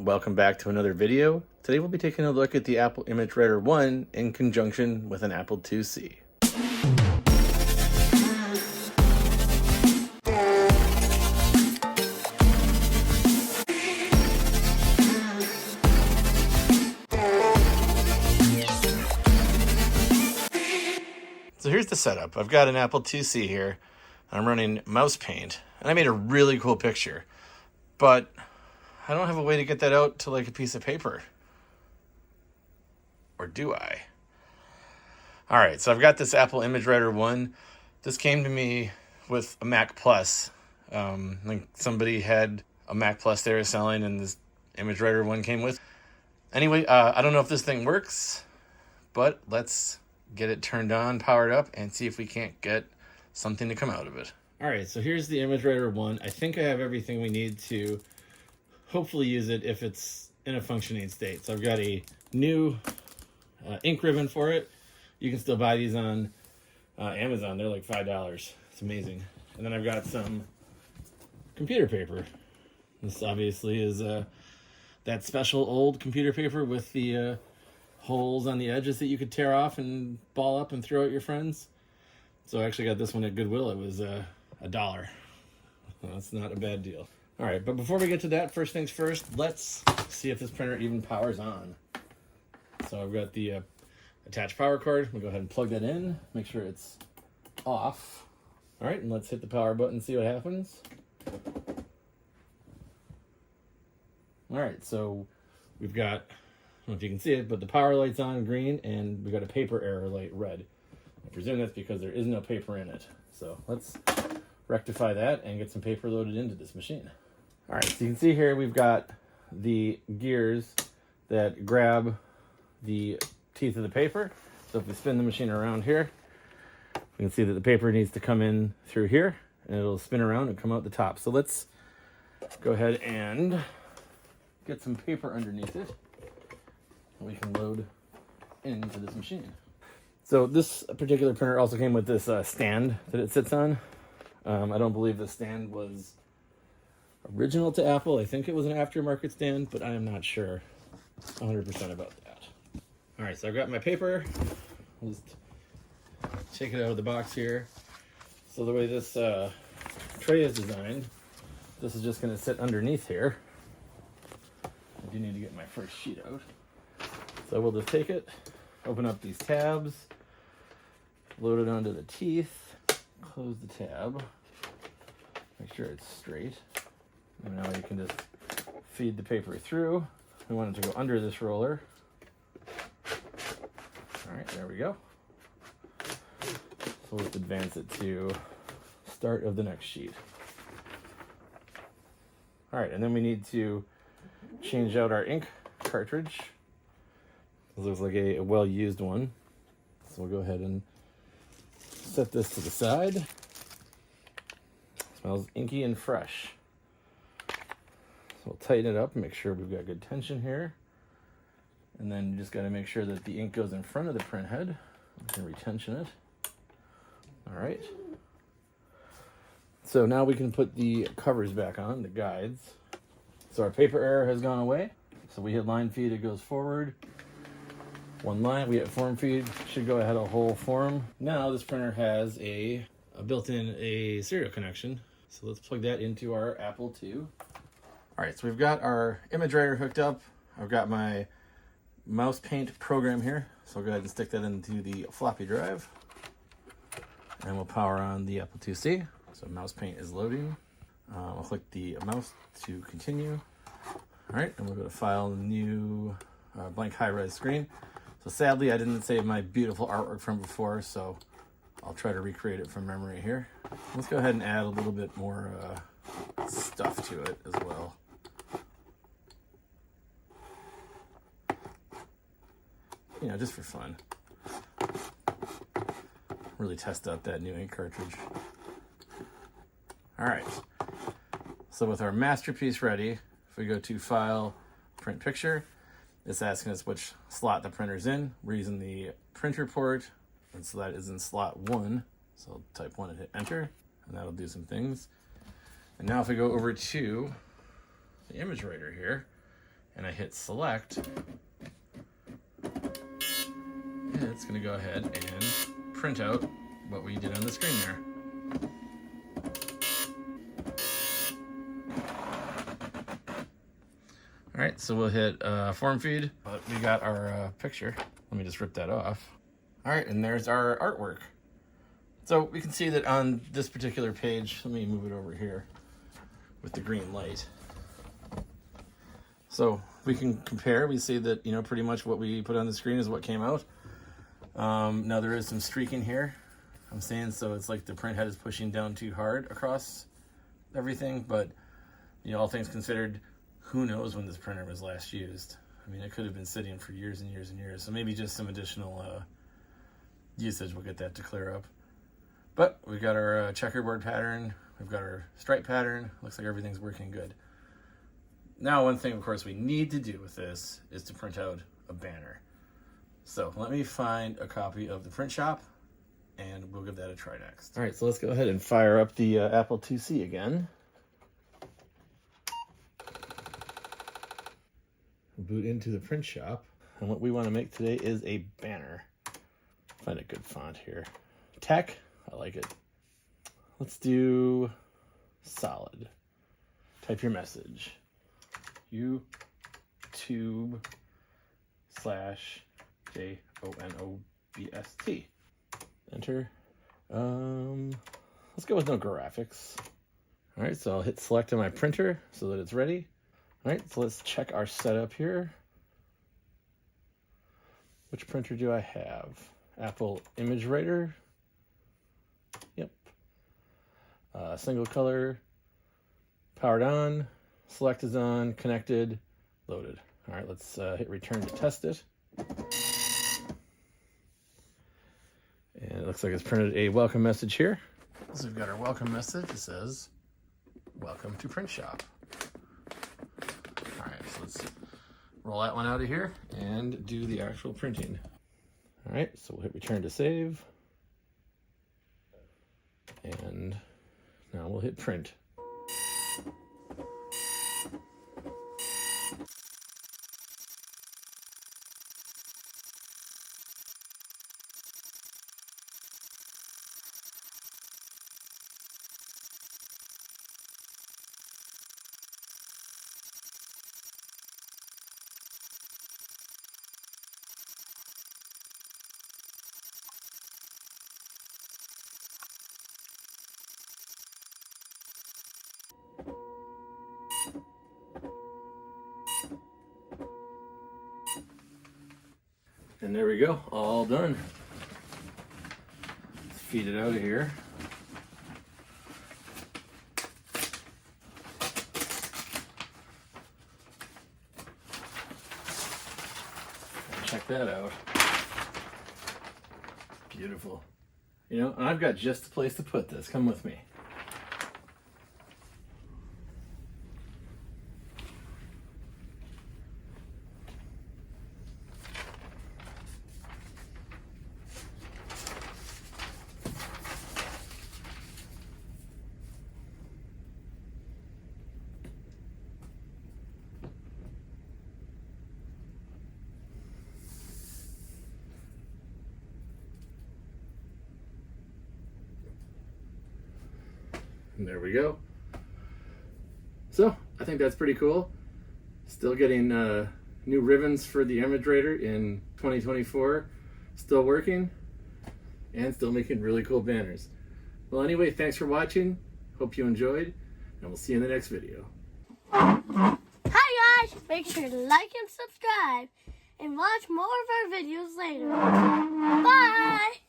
Welcome back to another video. Today we'll be taking a look at the Apple Imagewriter I in conjunction with an Apple IIc. So here's the setup. I've got an Apple IIc here. I'm running mouse paint, and I made a really cool picture, but I don't have a way to get that out to like a piece of paper. Or do I? All right, so I've got this Apple Imagewriter I. This came to me with a Mac Plus. Like somebody had a Mac Plus they were selling, and this Imagewriter I came with. Anyway, I don't know if this thing works, but let's get it turned on, powered up, and see if we can't get something to come out of it. All right, so here's the Imagewriter I. I think I have everything we need to hopefully use it if it's in a functioning state. So I've got a new ink ribbon for it. You can still buy these on Amazon. They're like $5. It's amazing. And then I've got some computer paper. This obviously is that special old computer paper with the holes on the edges that you could tear off and ball up and throw at your friends. So I actually got this one at Goodwill. It was $1. That's not a bad deal. All right, but before we get to that, first things first, let's see if this printer even powers on. So I've got the attached power cord. We'll go ahead and plug that in, make sure it's off. All right, and let's hit the power button and see what happens. All right, so we've got, I don't know if you can see it, but the power light's on green, and we've got a paper error light red. I presume that's because there is no paper in it. So let's rectify that and get some paper loaded into this machine. All right, so you can see here we've got the gears that grab the teeth of the paper. So if we spin the machine around here, we can see that the paper needs to come in through here, and it'll spin around and come out the top. So let's go ahead and get some paper underneath it, and we can load into this machine. So this particular printer also came with this stand that it sits on. I don't believe the stand was original to Apple. I think it was an aftermarket stand, but I am not sure 100% about that. All right, so I've got my paper. I'll just take it out of the box here. So the way this tray is designed, this is just going to sit underneath here. I do need to get my first sheet out. So we'll just take it, open up these tabs, load it onto the teeth, close the tab, make sure it's straight. And now you can just feed the paper through. We want it to go under this roller. All right, there we go. So let's advance it to start of the next sheet. All right, and then we need to change out our ink cartridge. This looks like a well-used one. So we'll go ahead and set this to the side. Smells inky and fresh. So we'll tighten it up and make sure we've got good tension here. And then you just got to make sure that the ink goes in front of the print head. We can retension it. All right. So now we can put the covers back on, the guides. So our paper error has gone away. So we hit line feed, it goes forward. One line, we hit form feed, should go ahead a whole form. Now this printer has a built-in serial connection. So let's plug that into our Apple II. All right, so we've got our Imagewriter hooked up. I've got my mouse paint program here. So I'll go ahead and stick that into the floppy drive. And we'll power on the Apple IIc. So mouse paint is loading. I'll click the mouse to continue. All right, and we'll go to File, New, blank high-res screen. So sadly, I didn't save my beautiful artwork from before, so I'll try to recreate it from memory here. Let's go ahead and add a little bit more stuff to it as well. You know, just for fun. Really test out that new ink cartridge. All right. So with our masterpiece ready, if we go to File, Print Picture, it's asking us which slot the printer's in. We're using the printer port, and so that is in slot 1. So I'll type 1 and hit enter, and that'll do some things. And now if we go over to the Imagewriter here, and I hit select, it's going to go ahead and print out what we did on the screen there. All right, so we'll hit form feed. But we got our picture. Let me just rip that off. All right, and there's our artwork. So we can see that on this particular page, let me move it over here with the green light. So we can compare. We see that, you know, pretty much what we put on the screen is what came out. Now there is some streaking here. I'm saying so it's like the print head is pushing down too hard across everything, but you know, all things considered, who knows when this printer was last used? I mean, it could have been sitting for years and years and years. So maybe just some additional usage will get that to clear up. But we've got our checkerboard pattern. We've got our stripe pattern. Looks like everything's working good. Now, one thing, of course, we need to do with this is to print out a banner. So let me find a copy of the print shop, and we'll give that a try next. All right, so let's go ahead and fire up the Apple IIc again. Boot into the print shop, and what we want to make today is a banner. Find a good font here. Tech, I like it. Let's do solid. Type your message. YouTube/JONOBST. Enter. Let's go with no graphics. All right, so I'll hit select on my printer so that it's ready. All right, so let's check our setup here. Which printer do I have? Apple Imagewriter. Yep. Single color. Powered on. Select is on. Connected. Loaded. All right, let's hit return to test it. And it looks like it's printed a welcome message here. So we've got our welcome message. It says, "Welcome to Print Shop." All right, so let's roll that one out of here and do the actual printing. All right, so we'll hit return to save. And now we'll hit print. And there we go, all done. Let's feed it out of here. Check that out. Beautiful. You know, I've got just the place to put this. Come with me. And there we go. So I think that's pretty cool. Still getting new ribbons for the Imagewriter in 2024. Still working and still making really cool banners. Well, anyway, thanks for watching. Hope you enjoyed, and we'll see you in the next video. Hi guys! Make sure to like and subscribe and watch more of our videos later. Bye!